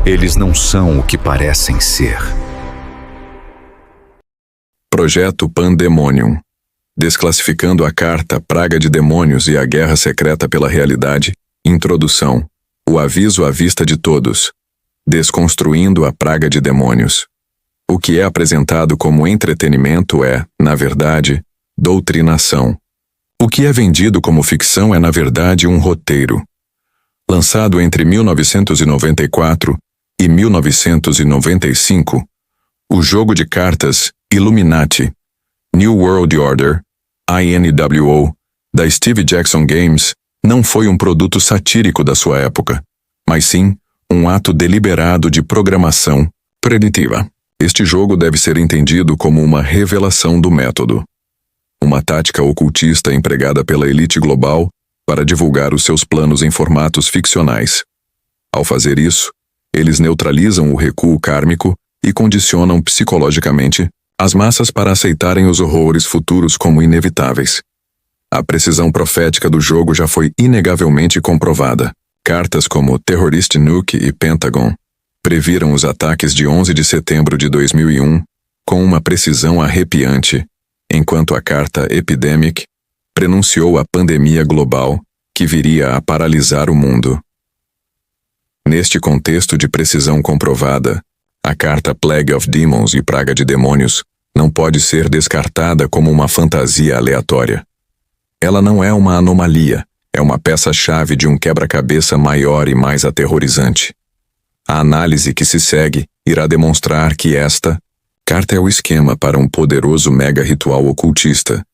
Eles não são o que parecem ser. Projeto Pandemonium. Desclassificando a carta Praga de Demônios e a Guerra Secreta pela Realidade. Introdução. O aviso à vista de todos. Desconstruindo a Praga de Demônios. O que é apresentado como entretenimento é, na verdade, doutrinação. O que é vendido como ficção é, na verdade, um roteiro. Lançado entre 1994 e 1995, o jogo de cartas Illuminati, New World Order, INWO, da Steve Jackson Games, não foi um produto satírico da sua época, mas sim um ato deliberado de programação preditiva. Este jogo deve ser entendido como uma revelação do método. Uma tática ocultista empregada pela elite global para divulgar os seus planos em formatos ficcionais. Ao fazer isso, eles neutralizam o recuo kármico e condicionam psicologicamente as massas para aceitarem os horrores futuros como inevitáveis. A precisão profética do jogo já foi inegavelmente comprovada. Cartas como Terrorist Nuke e Pentagon previram os ataques de 11 de setembro de 2001 com uma precisão arrepiante, enquanto a carta Epidemic prenunciou a pandemia global que viria a paralisar o mundo. Neste contexto de precisão comprovada, a carta Plague of Demons e Praga de Demônios não pode ser descartada como uma fantasia aleatória. Ela não é uma anomalia, é uma peça-chave de um quebra-cabeça maior e mais aterrorizante. A análise que se segue irá demonstrar que esta carta é o esquema para um poderoso mega-ritual ocultista,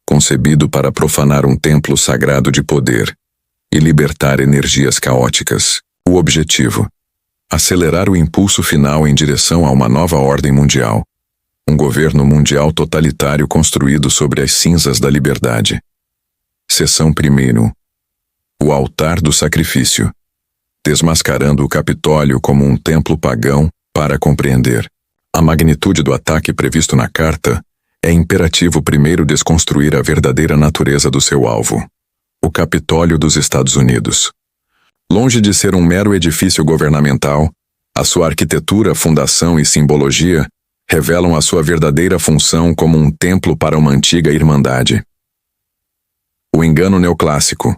concebido para profanar um templo sagrado de poder e libertar energias caóticas. O objetivo: acelerar o impulso final em direção a uma nova ordem mundial, um governo mundial totalitário construído sobre as cinzas da liberdade. Seção 1. O altar do sacrifício. Desmascarando o Capitólio como um templo pagão. Para compreender a magnitude do ataque previsto na carta, é imperativo primeiro desconstruir a verdadeira natureza do seu alvo: o Capitólio dos Estados Unidos. Longe de ser um mero edifício governamental, a sua arquitetura, fundação e simbologia revelam a sua verdadeira função como um templo para uma antiga irmandade. O engano neoclássico.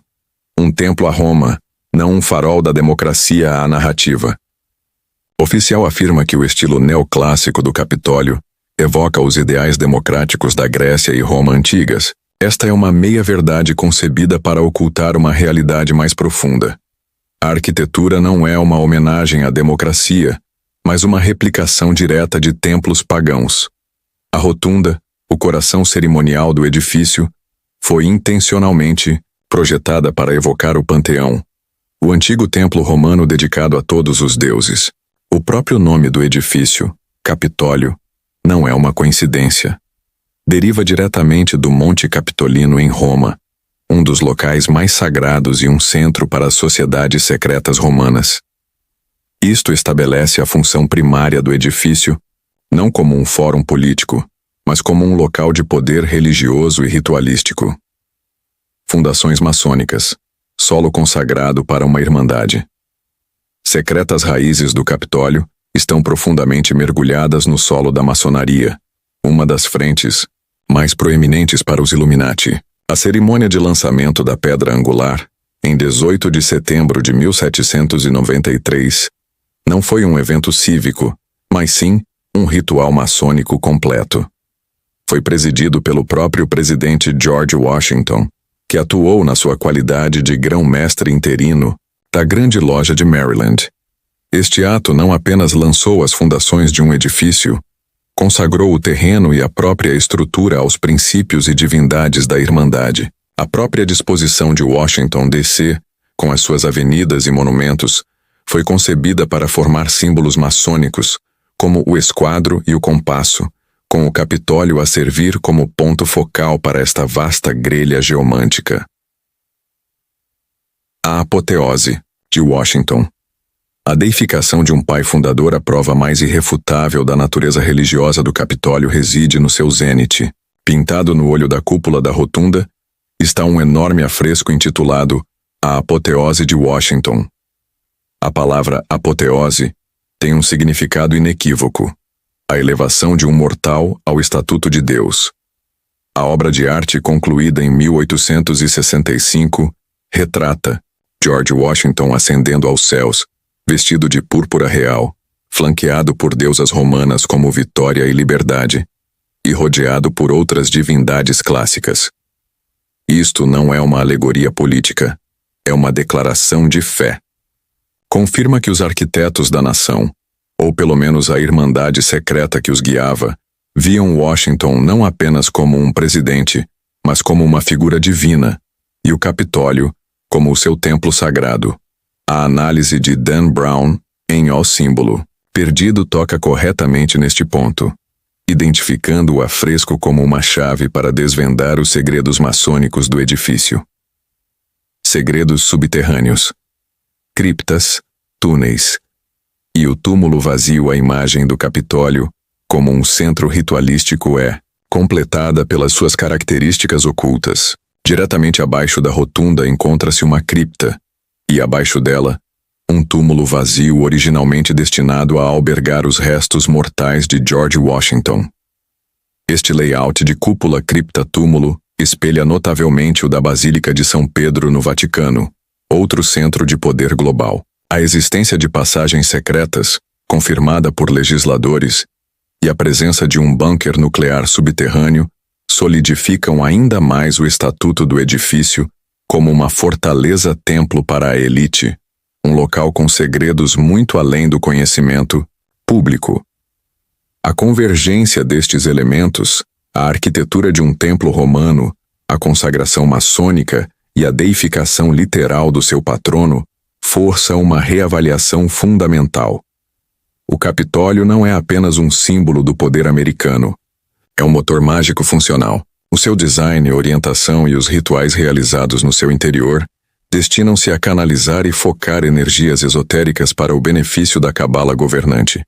Um templo a Roma, não um farol da democracia à narrativa. Oficial afirma que o estilo neoclássico do Capitólio evoca os ideais democráticos da Grécia e Roma antigas. Esta é uma meia-verdade concebida para ocultar uma realidade mais profunda. A arquitetura não é uma homenagem à democracia, mas uma replicação direta de templos pagãos. A rotunda, o coração cerimonial do edifício, foi intencionalmente projetada para evocar o panteão, o antigo templo romano dedicado a todos os deuses. O próprio nome do edifício, Capitólio, não é uma coincidência. Deriva diretamente do Monte Capitolino em Roma, um dos locais mais sagrados e um centro para as sociedades secretas romanas. Isto estabelece a função primária do edifício, não como um fórum político, mas como um local de poder religioso e ritualístico. Fundações maçônicas, solo consagrado para uma irmandade. Secretas raízes do Capitólio estão profundamente mergulhadas no solo da maçonaria, uma das frentes mais proeminentes para os Illuminati. A cerimônia de lançamento da pedra angular, em 18 de setembro de 1793, não foi um evento cívico, mas sim um ritual maçônico completo. Foi presidido pelo próprio presidente George Washington, que atuou na sua qualidade de grão-mestre interino da Grande Loja de Maryland. Este ato não apenas lançou as fundações de um edifício, consagrou o terreno e a própria estrutura aos princípios e divindades da Irmandade. A própria disposição de Washington, D.C., com as suas avenidas e monumentos, foi concebida para formar símbolos maçônicos, como o esquadro e o compasso, com o Capitólio a servir como ponto focal para esta vasta grelha geomântica. A apoteose, de Washington. A deificação de um pai fundador, a prova mais irrefutável da natureza religiosa do Capitólio, reside no seu zênite. Pintado no olho da cúpula da rotunda, está um enorme afresco intitulado A Apoteose de Washington. A palavra apoteose tem um significado inequívoco: a elevação de um mortal ao estatuto de Deus. A obra de arte, concluída em 1865, retrata George Washington ascendendo aos céus, vestido de púrpura real, flanqueado por deusas romanas como Vitória e Liberdade, e rodeado por outras divindades clássicas. Isto não é uma alegoria política, é uma declaração de fé. Confirma que os arquitetos da nação, ou pelo menos a irmandade secreta que os guiava, viam Washington não apenas como um presidente, mas como uma figura divina, e o Capitólio como o seu templo sagrado. A análise de Dan Brown em O Símbolo Perdido toca corretamente neste ponto, identificando o afresco como uma chave para desvendar os segredos maçônicos do edifício. Segredos subterrâneos, criptas, túneis, e o túmulo vazio. A imagem do Capitólio, como um centro ritualístico, é completada pelas suas características ocultas. Diretamente abaixo da rotunda encontra-se uma cripta, e abaixo dela, um túmulo vazio originalmente destinado a albergar os restos mortais de George Washington. Este layout de cúpula cripta-túmulo espelha notavelmente o da Basílica de São Pedro no Vaticano, outro centro de poder global. A existência de passagens secretas, confirmada por legisladores, e a presença de um bunker nuclear subterrâneo solidificam ainda mais o estatuto do edifício como uma fortaleza-templo para a elite, um local com segredos muito além do conhecimento público. A convergência destes elementos, a arquitetura de um templo romano, a consagração maçônica e a deificação literal do seu patrono, força uma reavaliação fundamental. O Capitólio não é apenas um símbolo do poder americano. É um motor mágico funcional. O seu design, orientação e os rituais realizados no seu interior destinam-se a canalizar e focar energias esotéricas para o benefício da cabala governante.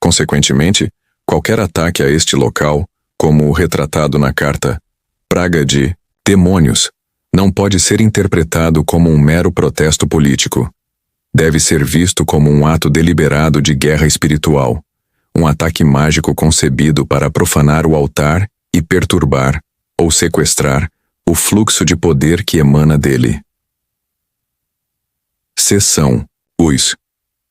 Consequentemente, qualquer ataque a este local, como o retratado na carta Praga de Demônios, não pode ser interpretado como um mero protesto político. Deve ser visto como um ato deliberado de guerra espiritual, um ataque mágico concebido para profanar o altar e perturbar, ou sequestrar, o fluxo de poder que emana dele. Seção Us.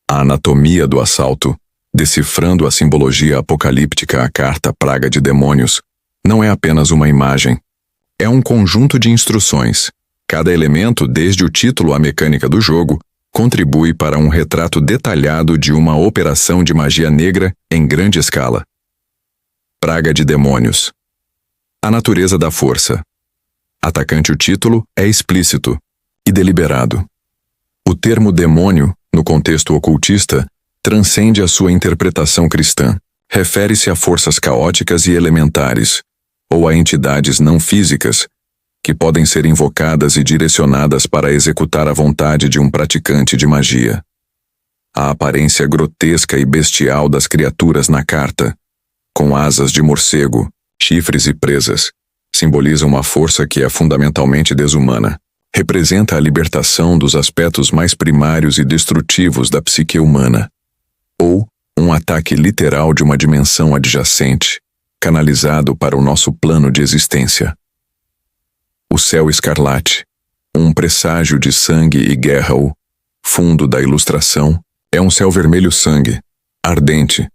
A anatomia do assalto, decifrando a simbologia apocalíptica. A carta Praga de Demônios não é apenas uma imagem. É um conjunto de instruções. Cada elemento, desde o título à mecânica do jogo, contribui para um retrato detalhado de uma operação de magia negra em grande escala. Praga de Demônios. A natureza da força. Atacante. O título é explícito e deliberado. O termo demônio, no contexto ocultista, transcende a sua interpretação cristã. Refere-se a forças caóticas e elementares, ou a entidades não físicas, que podem ser invocadas e direcionadas para executar a vontade de um praticante de magia. A aparência grotesca e bestial das criaturas na carta, com asas de morcego, chifres e presas, simboliza uma força que é fundamentalmente desumana. Representa a libertação dos aspectos mais primários e destrutivos da psique humana, ou um ataque literal de uma dimensão adjacente, canalizado para o nosso plano de existência. O céu escarlate, um presságio de sangue e guerra. O fundo da ilustração é um céu vermelho sangue, ardente.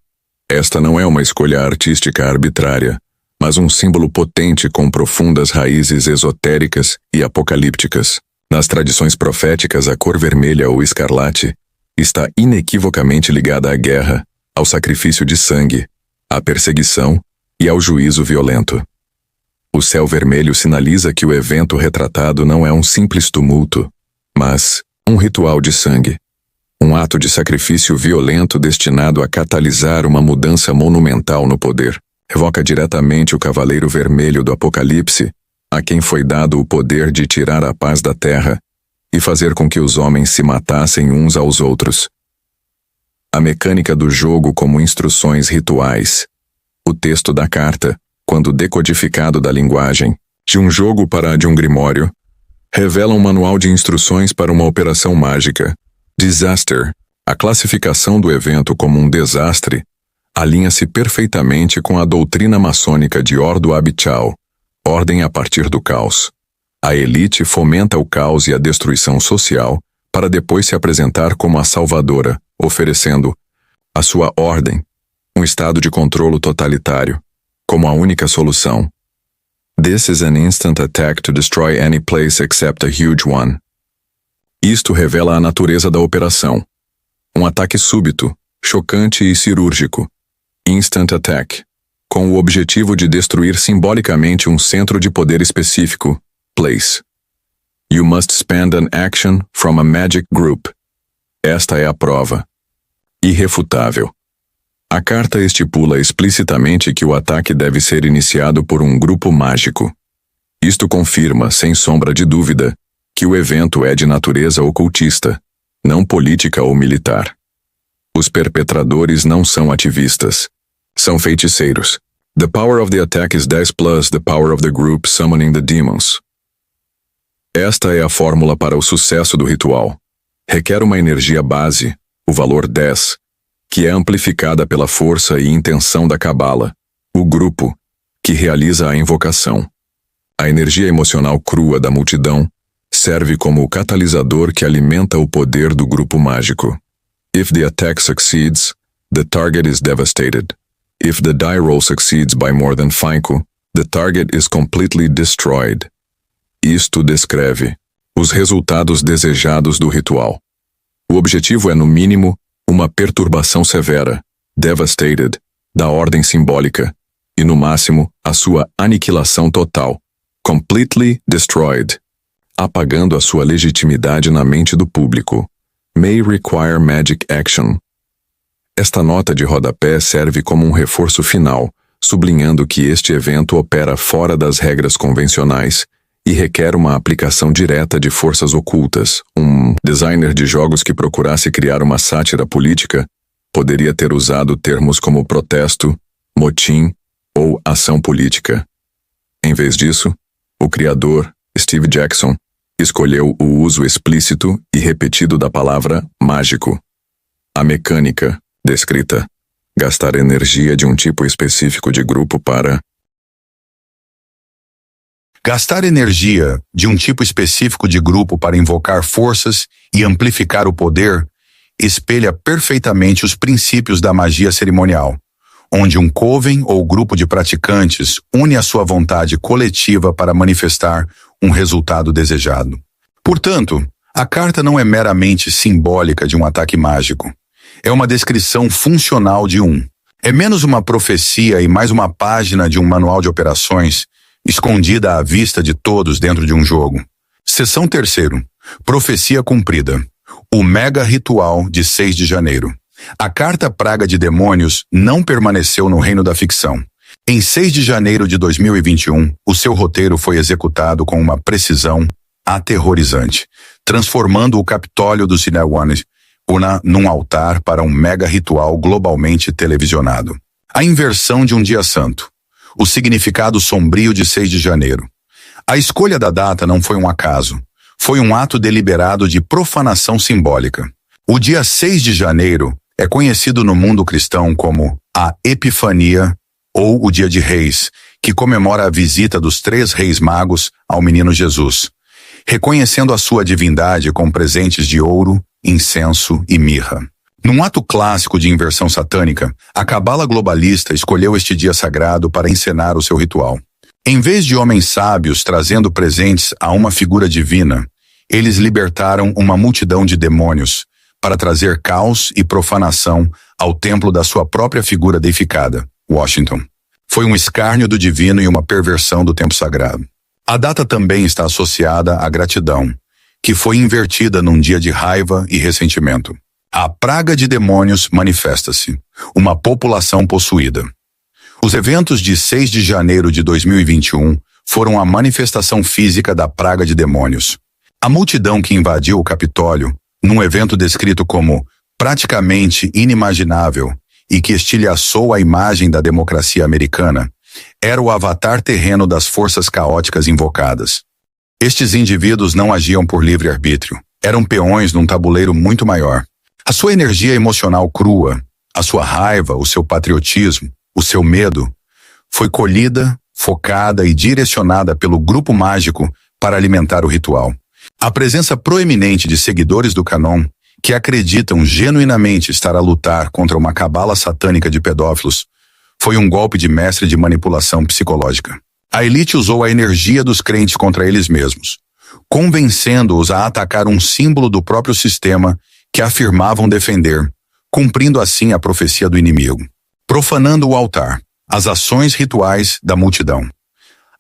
Esta não é uma escolha artística arbitrária, mas um símbolo potente com profundas raízes esotéricas e apocalípticas. Nas tradições proféticas, a cor vermelha ou escarlate está inequivocamente ligada à guerra, ao sacrifício de sangue, à perseguição e ao juízo violento. O céu vermelho sinaliza que o evento retratado não é um simples tumulto, mas um ritual de sangue. Um ato de sacrifício violento destinado a catalisar uma mudança monumental no poder. Evoca diretamente o Cavaleiro Vermelho do Apocalipse, a quem foi dado o poder de tirar a paz da terra e fazer com que os homens se matassem uns aos outros. A mecânica do jogo como instruções rituais. O texto da carta, quando decodificado da linguagem de um jogo para a de um grimório, revela um manual de instruções para uma operação mágica, Disaster, A classificação do evento como um desastre alinha-se perfeitamente com a doutrina maçônica de Ordo ab Chao, ordem a partir do caos. A elite fomenta o caos e a destruição social para depois se apresentar como a salvadora, oferecendo a sua ordem, um estado de controle totalitário, como a única solução. This is an instant attack to destroy any place except a huge one. Isto revela a natureza da operação. Um ataque súbito, chocante e cirúrgico. Instant attack, com o objetivo de destruir simbolicamente um centro de poder específico, place. You must spend an action from a magic group. Esta é a prova. Irrefutável. A carta estipula explicitamente que o ataque deve ser iniciado por um grupo mágico. Isto confirma, sem sombra de dúvida, que o evento é de natureza ocultista, não política ou militar. Os perpetradores não são ativistas. São feiticeiros. The power of the attack is 10 plus the power of the group summoning the demons. Esta é a fórmula para o sucesso do ritual. Requer uma energia base, o valor 10, que é amplificada pela força e intenção da cabala, o grupo, que realiza a invocação. A energia emocional crua da multidão serve como o catalisador que alimenta o poder do grupo mágico. If the attack succeeds, the target is devastated. If the die roll succeeds by more than 5, the target is completely destroyed. Isto descreve os resultados desejados do ritual. O objetivo é, no mínimo, uma perturbação severa, devastated, da ordem simbólica, e, no máximo, a sua aniquilação total, completely destroyed, apagando a sua legitimidade na mente do público. May require magic action. Esta nota de rodapé serve como um reforço final, sublinhando que este evento opera fora das regras convencionais e requer uma aplicação direta de forças ocultas. Um designer de jogos que procurasse criar uma sátira política poderia ter usado termos como protesto, motim ou ação política. Em vez disso, o criador, Steve Jackson, escolheu o uso explícito e repetido da palavra mágico. A mecânica, descrita, gastar energia de um tipo específico de grupo para gastar energia de um tipo específico de grupo para invocar forças e amplificar o poder espelha perfeitamente os princípios da magia cerimonial, onde um coven ou grupo de praticantes une a sua vontade coletiva para manifestar um resultado desejado. Portanto, a carta não é meramente simbólica de um ataque mágico. É uma descrição funcional de um. É menos uma profecia e mais uma página de um manual de operações escondida à vista de todos dentro de um jogo. Seção 3ª. Profecia cumprida. O mega ritual de 6 de janeiro. A carta Praga de Demônios não permaneceu no reino da ficção. Em 6 de janeiro de 2021, o seu roteiro foi executado com uma precisão aterrorizante, transformando o Capitólio do Cinewana num altar para um mega ritual globalmente televisionado. A inversão de um dia santo. O significado sombrio de 6 de janeiro. A escolha da data não foi um acaso. Foi um ato deliberado de profanação simbólica. O dia 6 de janeiro é conhecido no mundo cristão como a Epifania ou o Dia de Reis, que comemora a visita dos 3 reis magos ao menino Jesus, reconhecendo a sua divindade com presentes de ouro, incenso e mirra. Num ato clássico de inversão satânica, a cabala globalista escolheu este dia sagrado para encenar o seu ritual. Em vez de homens sábios trazendo presentes a uma figura divina, eles libertaram uma multidão de demônios para trazer caos e profanação ao templo da sua própria figura deificada, Washington. Foi um escárnio do divino e uma perversão do tempo sagrado. A data também está associada à gratidão, que foi invertida num dia de raiva e ressentimento. A praga de demônios manifesta-se, uma população possuída. Os eventos de 6 de janeiro de 2021 foram a manifestação física da praga de demônios. A multidão que invadiu o Capitólio, num evento descrito como praticamente inimaginável e que estilhaçou a imagem da democracia americana, era o avatar terreno das forças caóticas invocadas. Estes indivíduos não agiam por livre-arbítrio, eram peões num tabuleiro muito maior. A sua energia emocional crua, a sua raiva, o seu patriotismo, o seu medo, foi colhida, focada e direcionada pelo grupo mágico para alimentar o ritual. A presença proeminente de seguidores do Canon, que acreditam genuinamente estar a lutar contra uma cabala satânica de pedófilos, foi um golpe de mestre de manipulação psicológica. A elite usou a energia dos crentes contra eles mesmos, convencendo-os a atacar um símbolo do próprio sistema que afirmavam defender, cumprindo assim a profecia do inimigo, profanando o altar, as ações rituais da multidão.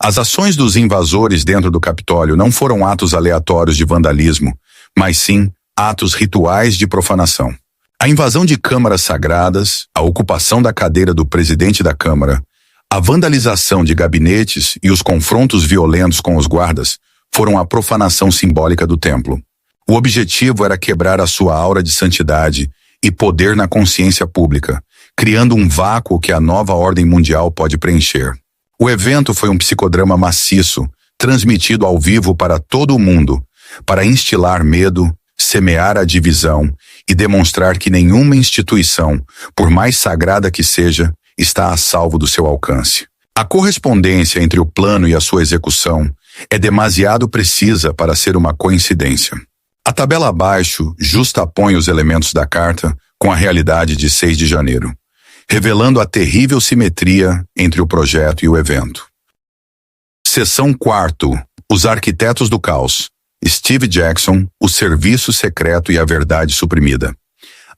As ações dos invasores dentro do Capitólio não foram atos aleatórios de vandalismo, mas sim atos rituais de profanação. A invasão de câmaras sagradas, a ocupação da cadeira do presidente da Câmara, a vandalização de gabinetes e os confrontos violentos com os guardas foram a profanação simbólica do templo. O objetivo era quebrar a sua aura de santidade e poder na consciência pública, criando um vácuo que a nova ordem mundial pode preencher. O evento foi um psicodrama maciço, transmitido ao vivo para todo o mundo, para instilar medo, semear a divisão e demonstrar que nenhuma instituição, por mais sagrada que seja, está a salvo do seu alcance. A correspondência entre o plano e a sua execução é demasiado precisa para ser uma coincidência. A tabela abaixo justapõe os elementos da carta com a realidade de 6 de janeiro, revelando a terrível simetria entre o projeto e o evento. Seção 4. Os arquitetos do caos. Steve Jackson, o serviço secreto e a verdade suprimida.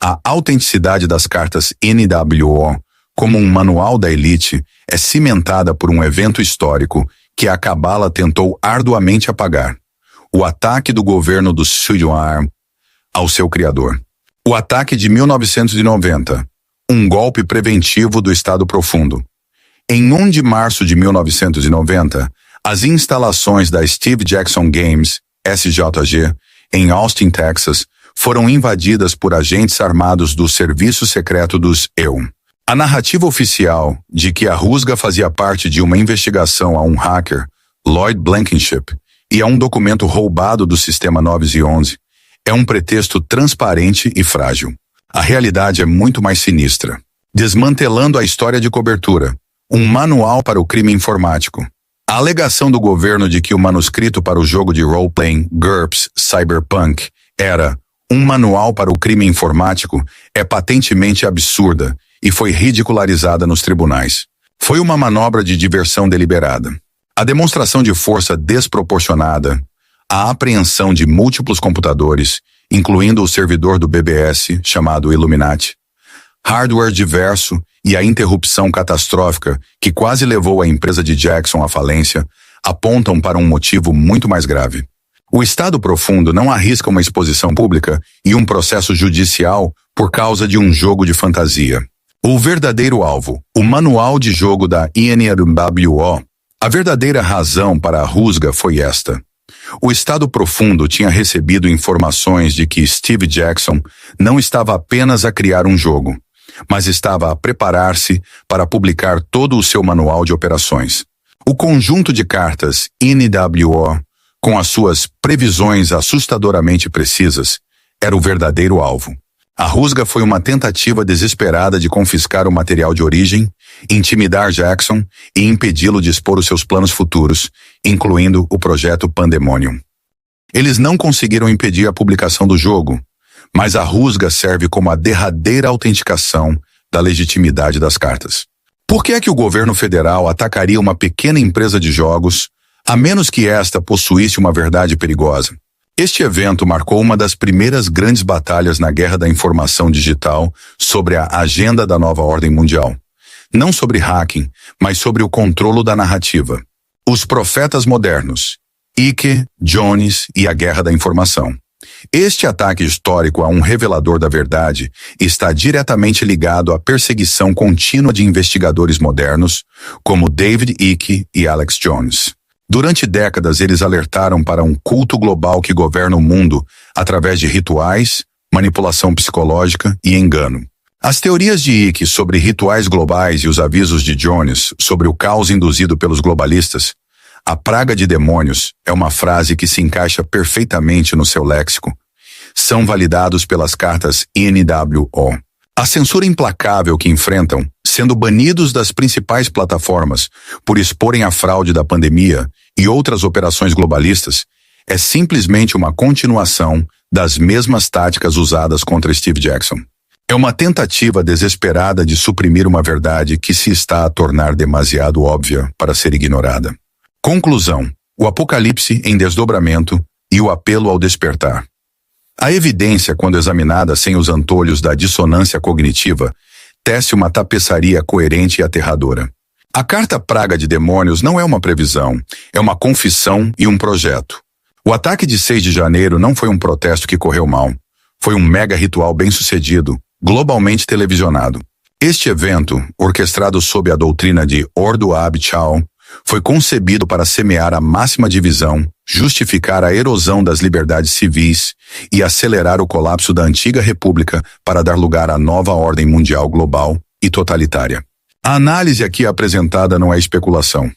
A autenticidade das cartas NWO, como um manual da elite, é cimentada por um evento histórico que a Cabala tentou arduamente apagar: o ataque do governo do Sudan ao seu criador. O ataque de 1990, um golpe preventivo do Estado Profundo. Em 1 de março de 1990, as instalações da Steve Jackson Games, SJG, em Austin, Texas, foram invadidas por agentes armados do Serviço Secreto dos EO. A narrativa oficial de que a rusga fazia parte de uma investigação a um hacker, Lloyd Blankenship, e a um documento roubado do Sistema 911 é um pretexto transparente e frágil. A realidade é muito mais sinistra. Desmantelando a história de cobertura, um manual para o crime informático. A alegação do governo de que o manuscrito para o jogo de role-playing GURPS Cyberpunk era um manual para o crime informático é patentemente absurda e foi ridicularizada nos tribunais. Foi uma manobra de diversão deliberada. A demonstração de força desproporcionada, a apreensão de múltiplos computadores, incluindo o servidor do BBS, chamado Illuminati, hardware diverso e a interrupção catastrófica que quase levou a empresa de Jackson à falência, apontam para um motivo muito mais grave. O Estado Profundo não arrisca uma exposição pública e um processo judicial por causa de um jogo de fantasia. O verdadeiro alvo, o manual de jogo da NWO. A verdadeira razão para a rusga foi esta: o Estado Profundo tinha recebido informações de que Steve Jackson não estava apenas a criar um jogo, mas estava a preparar-se para publicar todo o seu manual de operações. O conjunto de cartas NWO, com as suas previsões assustadoramente precisas, era o verdadeiro alvo. A rusga foi uma tentativa desesperada de confiscar o material de origem, intimidar Jackson e impedi-lo de expor os seus planos futuros, incluindo o projeto Pandemonium. Eles não conseguiram impedir a publicação do jogo, mas a rusga serve como a derradeira autenticação da legitimidade das cartas. Por que é que o governo federal atacaria uma pequena empresa de jogos, a menos que esta possuísse uma verdade perigosa? Este evento marcou uma das primeiras grandes batalhas na guerra da informação digital sobre a agenda da nova ordem mundial. Não sobre hacking, mas sobre o controlo da narrativa. Os profetas modernos, Ike, Jones e a guerra da informação. Este ataque histórico a um revelador da verdade está diretamente ligado à perseguição contínua de investigadores modernos, como David Icke e Alex Jones. Durante décadas, eles alertaram para um culto global que governa o mundo através de rituais, manipulação psicológica e engano. As teorias de Icke sobre rituais globais e os avisos de Jones sobre o caos induzido pelos globalistas, a praga de demônios, é uma frase que se encaixa perfeitamente no seu léxico. são validados pelas cartas NWO. A censura implacável que enfrentam, sendo banidos das principais plataformas por exporem a fraude da pandemia e outras operações globalistas, é simplesmente uma continuação das mesmas táticas usadas contra Steve Jackson. É uma tentativa desesperada de suprimir uma verdade que se está a tornar demasiado óbvia para ser ignorada. Conclusão: o apocalipse em desdobramento e o apelo ao despertar. A evidência, quando examinada sem os antolhos da dissonância cognitiva, tece uma tapeçaria coerente e aterradora. A carta Praga de Demônios não é uma previsão, é uma confissão e um projeto. O ataque de 6 de janeiro não foi um protesto que correu mal. Foi um mega ritual bem-sucedido, globalmente televisionado. Este evento, orquestrado sob a doutrina de Ordo Ab Chao, foi concebido para semear a máxima divisão, justificar a erosão das liberdades civis e acelerar o colapso da antiga república para dar lugar à nova ordem mundial global e totalitária. A análise aqui apresentada não é especulação.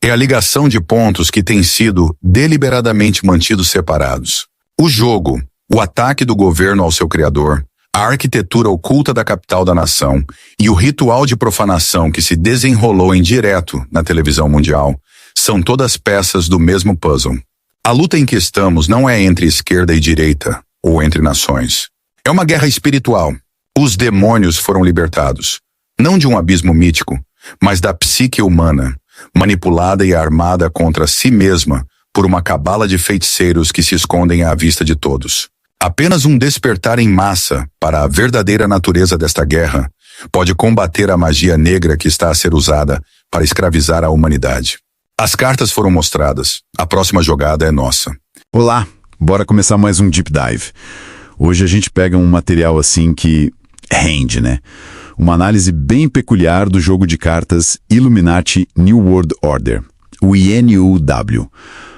É a ligação de pontos que têm sido deliberadamente mantidos separados. O jogo, o ataque do governo ao seu criador, a arquitetura oculta da capital da nação e o ritual de profanação que se desenrolou em direto na televisão mundial são todas peças do mesmo puzzle. A luta em que estamos não é entre esquerda e direita ou entre nações. É uma guerra espiritual. Os demônios foram libertados, não de um abismo mítico, mas da psique humana, manipulada e armada contra si mesma por uma cabala de feiticeiros que se escondem à vista de todos. Apenas um despertar em massa para a verdadeira natureza desta guerra pode combater a magia negra que está a ser usada para escravizar a humanidade. As cartas foram mostradas. A próxima jogada é nossa. Olá, bora começar mais um Deep Dive. Hoje a gente pega um material assim que rende, né? Uma análise bem peculiar do jogo de cartas Illuminati New World Order, o INUW,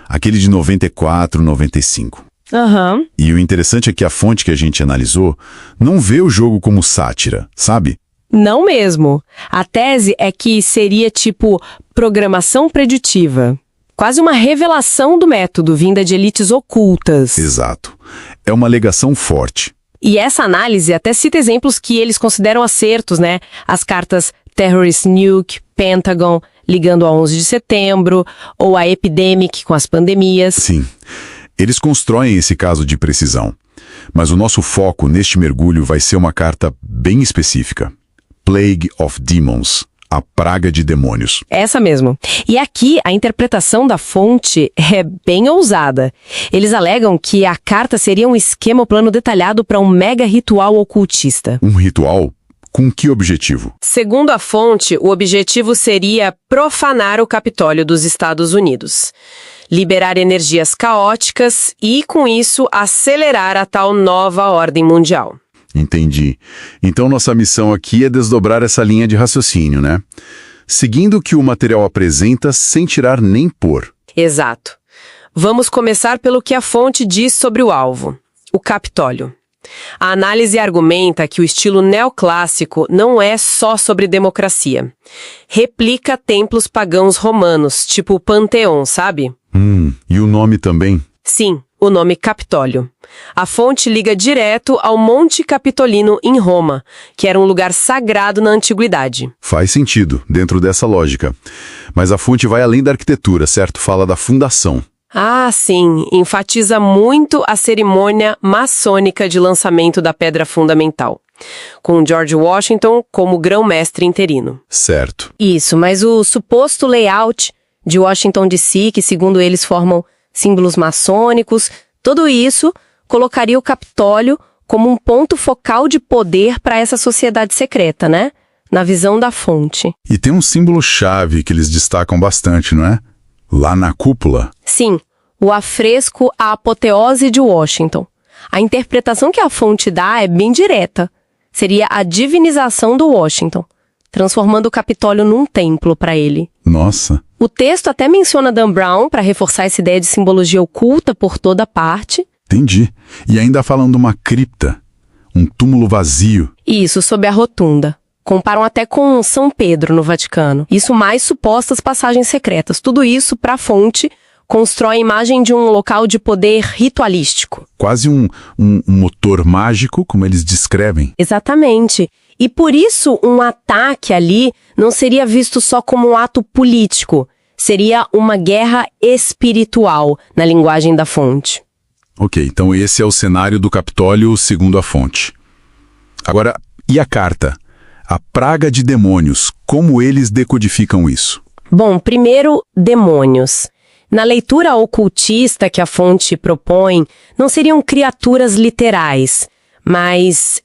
aquele de 94, 95. Aham. E o interessante é que a fonte que a gente analisou não vê o jogo como sátira, sabe? Não mesmo. A tese é que seria tipo programação preditiva. Quase uma revelação do método vinda de elites ocultas. Exato. É uma alegação forte. E essa análise até cita exemplos que eles consideram acertos, né? As cartas Terrorist Nuke, Pentagon, ligando a 11 de setembro, ou a Epidemic com as pandemias. Sim. Eles constroem esse caso de precisão. Mas o nosso foco neste mergulho vai ser uma carta bem específica. Plague of Demons, a praga de demônios. Essa mesmo. E aqui a interpretação da fonte é bem ousada. Eles alegam que a carta seria um esquema ou plano detalhado para um mega ritual ocultista. Um ritual? Com que objetivo? Segundo a fonte, o objetivo seria profanar o Capitólio dos Estados Unidos, liberar energias caóticas e, com isso, acelerar a tal nova ordem mundial. Entendi. Então nossa missão aqui é desdobrar essa linha de raciocínio, né? Seguindo o que o material apresenta sem tirar nem pôr. Exato. Vamos começar pelo que a fonte diz sobre o alvo, o Capitólio. A análise argumenta que o estilo neoclássico não é só sobre democracia. Replica templos pagãos romanos, tipo o Panteão, sabe? E o nome também? Sim, o nome Capitólio. A fonte liga direto ao Monte Capitolino em Roma, que era um lugar sagrado na antiguidade. Faz sentido, dentro dessa lógica. Mas a fonte vai além da arquitetura, certo? Fala da fundação. Ah, sim, enfatiza muito a cerimônia maçônica de lançamento da pedra fundamental, com George Washington como grão-mestre interino. Certo. Isso, mas o suposto layout de Washington DC, que segundo eles formam símbolos maçônicos, tudo isso colocaria o Capitólio como um ponto focal de poder para essa sociedade secreta, né? Na visão da fonte. E tem um símbolo-chave que eles destacam bastante, não é? Lá na cúpula. Sim, o afresco A Apoteose de Washington. A interpretação que a fonte dá é bem direta. Seria a divinização do Washington, transformando o Capitólio num templo para ele. Nossa. O texto até menciona Dan Brown para reforçar essa ideia de simbologia oculta por toda parte. Entendi. E ainda falando de uma cripta, um túmulo vazio. Isso, sob a rotunda. Comparam até com São Pedro no Vaticano. Isso mais supostas passagens secretas. Tudo isso para a fonte constrói a imagem de um local de poder ritualístico. Quase um motor mágico, como eles descrevem. Exatamente. E por isso um ataque ali não seria visto só como um ato político, seria uma guerra espiritual, na linguagem da fonte. Ok, então esse é o cenário do Capitólio segundo a fonte. Agora, e a carta? A praga de demônios, como eles decodificam isso? Bom, primeiro, demônios. Na leitura ocultista que a fonte propõe, não seriam criaturas literais, mas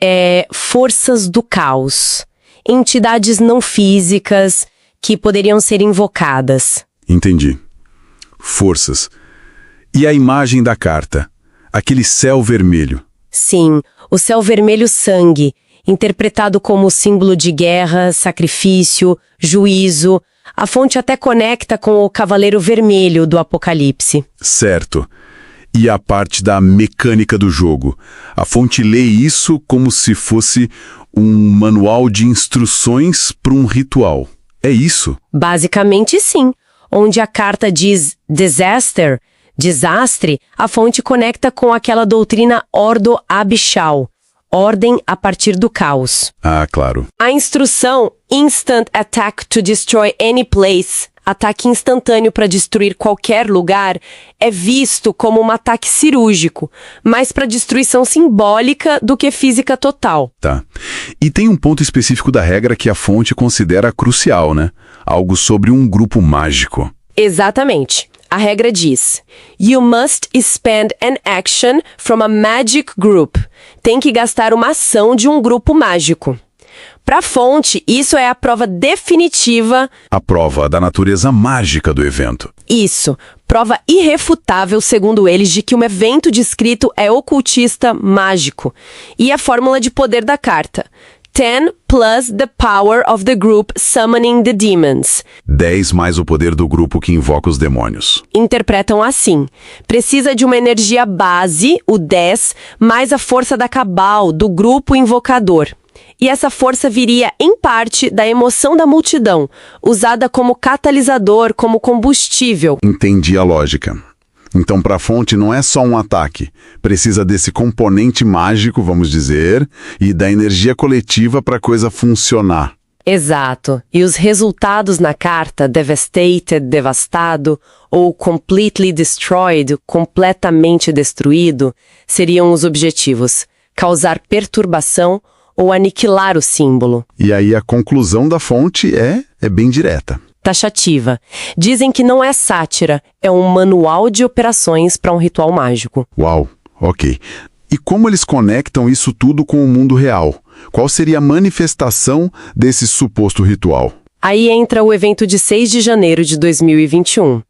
forças do caos, entidades não físicas que poderiam ser invocadas. Entendi. Forças. E a imagem da carta? Aquele céu vermelho. Sim, o céu vermelho sangue, interpretado como símbolo de guerra, sacrifício, juízo. A fonte até conecta com o Cavaleiro Vermelho do Apocalipse. Certo. E a parte da mecânica do jogo? A fonte lê isso como se fosse um manual de instruções para um ritual. É isso? Basicamente, sim. Onde a carta diz disaster, desastre, a fonte conecta com aquela doutrina Ordo Abishal, ordem a partir do caos. Ah, claro. A instrução Instant Attack to Destroy Any Place, ataque instantâneo para destruir qualquer lugar, é visto como um ataque cirúrgico, mais para destruição simbólica do que física total. Tá. E tem um ponto específico da regra que a fonte considera crucial, né? Algo sobre um grupo mágico. Exatamente. A regra diz: You must spend an action from a magic group. Tem que gastar uma ação de um grupo mágico. Para a fonte, isso é a prova definitiva... A prova da natureza mágica do evento. Isso. Prova irrefutável, segundo eles, de que um evento descrito é ocultista mágico. E a fórmula de poder da carta: 10 plus the power of the group summoning the demons. 10 mais o poder do grupo que invoca os demônios. Interpretam assim: precisa de uma energia base, o 10, mais a força da cabal, do grupo invocador. E essa força viria, em parte, da emoção da multidão, usada como catalisador, como combustível. Entendi a lógica. Então, para a fonte, não é só um ataque. Precisa desse componente mágico, vamos dizer, e da energia coletiva para a coisa funcionar. Exato. E os resultados na carta, devastated, devastado, ou completely destroyed, completamente destruído, seriam os objetivos: causar perturbação ou aniquilar o símbolo. E aí a conclusão da fonte é bem direta. Taxativa. Dizem que não é sátira, é um manual de operações para um ritual mágico. Uau, ok. E como eles conectam isso tudo com o mundo real? Qual seria a manifestação desse suposto ritual? Aí entra o evento de 6 de janeiro de 2021.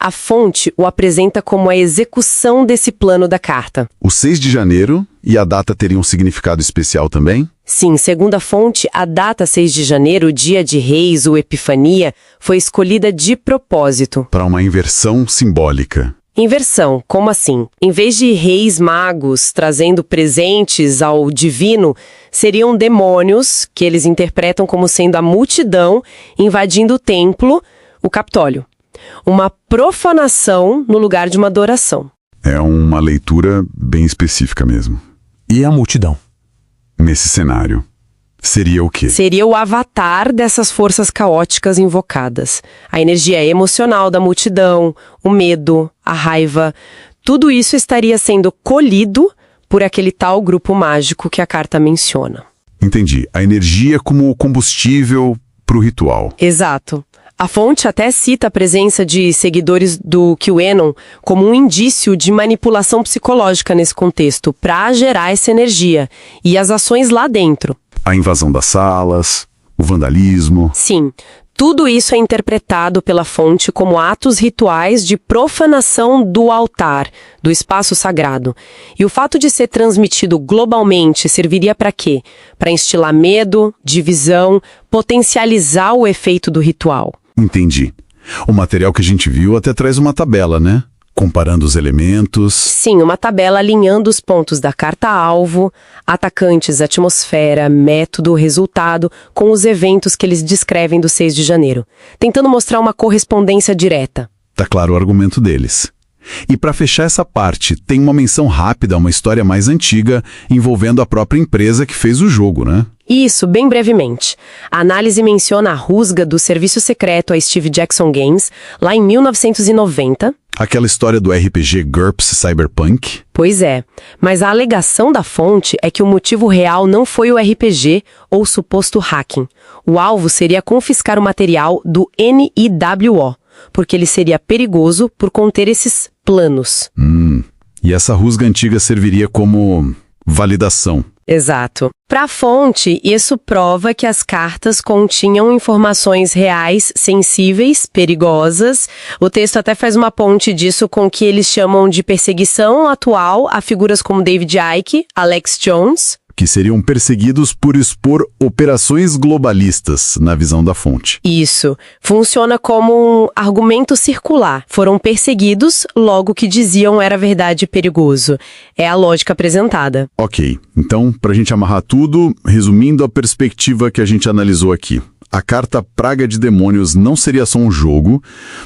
A fonte o apresenta como a execução desse plano da carta. O 6 de janeiro e a data teriam um significado especial também? Sim, segundo a fonte, a data 6 de janeiro, o dia de Reis ou Epifania, foi escolhida de propósito. Para uma inversão simbólica. Inversão, como assim? Em vez de reis magos trazendo presentes ao divino, seriam demônios, que eles interpretam como sendo a multidão, invadindo o templo, o Capitólio. Uma profanação no lugar de uma adoração. É uma leitura bem específica mesmo. E a multidão? Nesse cenário, seria o quê? Seria o avatar dessas forças caóticas invocadas. A energia emocional da multidão, o medo, a raiva, tudo isso estaria sendo colhido por aquele tal grupo mágico que a carta menciona. Entendi. A energia como combustível para o ritual. Exato. A fonte até cita a presença de seguidores do QAnon como um indício de manipulação psicológica nesse contexto, para gerar essa energia e as ações lá dentro. A invasão das salas, o vandalismo. Sim, tudo isso é interpretado pela fonte como atos rituais de profanação do altar, do espaço sagrado. E o fato de ser transmitido globalmente serviria para quê? Para instilar medo, divisão, potencializar o efeito do ritual. Entendi. O material que a gente viu até traz uma tabela, né? Comparando os elementos. Sim, uma tabela alinhando os pontos da carta-alvo, atacantes, atmosfera, método, resultado, com os eventos que eles descrevem do 6 de janeiro, tentando mostrar uma correspondência direta. Tá claro o argumento deles. E para fechar essa parte, tem uma menção rápida a uma história mais antiga envolvendo a própria empresa que fez o jogo, né? Isso, bem brevemente. A análise menciona a rusga do serviço secreto a Steve Jackson Games, lá em 1990. Aquela história do RPG GURPS Cyberpunk? Pois é, mas a alegação da fonte é que o motivo real não foi o RPG ou o suposto hacking. O alvo seria confiscar o material do NIWO, porque ele seria perigoso por conter esses planos. E essa rusga antiga serviria como validação. Exato. Para a fonte, isso prova que as cartas continham informações reais, sensíveis, perigosas. O texto até faz uma ponte disso com o que eles chamam de perseguição atual a figuras como David Icke, Alex Jones, Que seriam perseguidos por expor operações globalistas, na visão da fonte. Isso. Funciona como um argumento circular. Foram perseguidos, logo que diziam era verdade e perigoso. É a lógica apresentada. Ok, então, para a gente amarrar tudo, resumindo a perspectiva que a gente analisou aqui. A carta Praga de Demônios não seria só um jogo,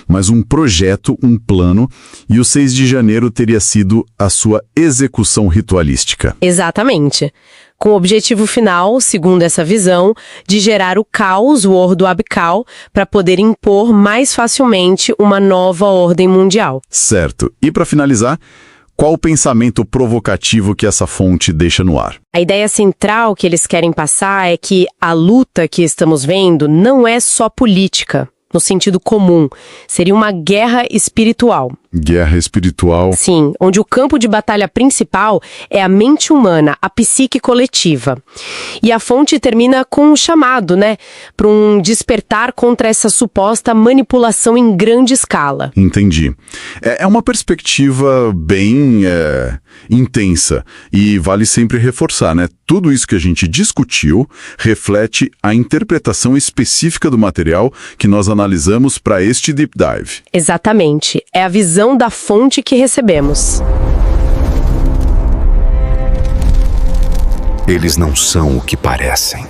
mas um projeto, um plano, e o 6 de janeiro teria sido a sua execução ritualística. Exatamente. Com o objetivo final, segundo essa visão, de gerar o caos, o Ordo Abcal, para poder impor mais facilmente uma nova ordem mundial. Certo. E para finalizar, qual o pensamento provocativo que essa fonte deixa no ar? A ideia central que eles querem passar é que a luta que estamos vendo não é só política, no sentido comum. Seria uma guerra espiritual. Guerra espiritual. Sim, onde o campo de batalha principal é a mente humana, a psique coletiva. E a fonte termina com um chamado, para um despertar contra essa suposta manipulação em grande escala. Entendi. É uma perspectiva bem intensa e vale sempre reforçar, Tudo isso que a gente discutiu reflete a interpretação específica do material que nós analisamos para este Deep Dive. Exatamente. É a visão da fonte que recebemos. Eles não são o que parecem.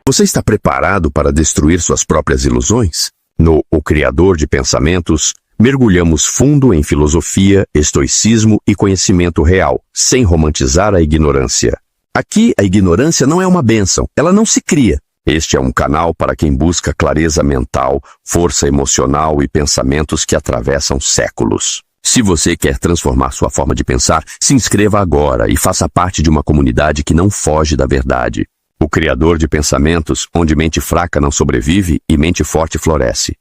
Você está preparado para destruir suas próprias ilusões? No O Criador de Pensamentos, mergulhamos fundo em filosofia, estoicismo e conhecimento real, sem romantizar a ignorância. Aqui, a ignorância não é uma bênção, ela não se cria. Este é um canal para quem busca clareza mental, força emocional e pensamentos que atravessam séculos. Se você quer transformar sua forma de pensar, se inscreva agora e faça parte de uma comunidade que não foge da verdade. O Criador de Pensamentos, onde mente fraca não sobrevive e mente forte floresce.